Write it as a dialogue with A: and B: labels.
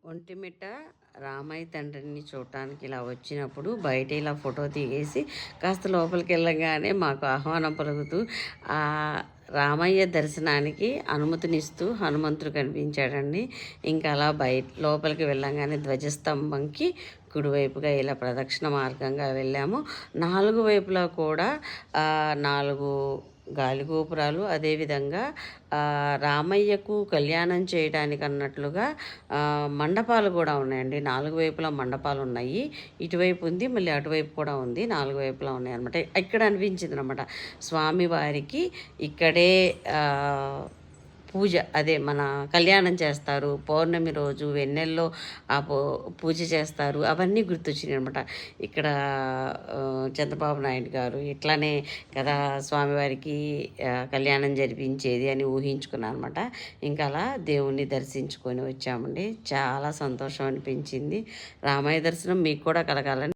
A: ఒంటిమిట్ట రామయ్య తండ్రిని చూడటానికి ఇలా వచ్చినప్పుడు బయట ఇలా ఫోటో తీసేసి కాస్త లోపలికి వెళ్ళగానే మాకు ఆహ్వానం పలుకుతూ ఆ రామయ్య దర్శనానికి అనుమతినిస్తూ హనుమంతుడు కనిపించాడండి. ఇంకా అలా లోపలికి వెళ్ళంగానే ధ్వజస్తంభంకి కుడివైపుగా ఇలా ప్రదక్షిణ మార్గంగా వెళ్ళాము. 4 వైపులా కూడా 4 గాలిగోపురాలు, అదేవిధంగా రామయ్యకు కళ్యాణం చేయడానికి అన్నట్లుగా మండపాలు కూడా ఉన్నాయండి. 4 వైపులా మండపాలు ఉన్నాయి. ఇటువైపు ఉంది, మళ్ళీ అటువైపు కూడా ఉంది. 4 వైపులా ఉన్నాయి అనమాట. ఇక్కడ అనిపించింది అనమాట స్వామివారికి ఇక్కడే పూజ, అదే మన కళ్యాణం చేస్తారు, పౌర్ణమి రోజు వెన్నెల్లో ఆ పూజ చేస్తారు, అవన్నీ గుర్తొచ్చినాయి అనమాట. ఇక్కడ చంద్రబాబు నాయుడు గారు ఇట్లానే కదా స్వామివారికి కళ్యాణం జరిపించేది అని ఊహించుకున్నాను అనమాట. ఇంకా అలా దేవుణ్ణి దర్శించుకొని వచ్చామండి. చాలా సంతోషం అనిపించింది. రామయ్య దర్శనం మీకు కూడా కలగాలని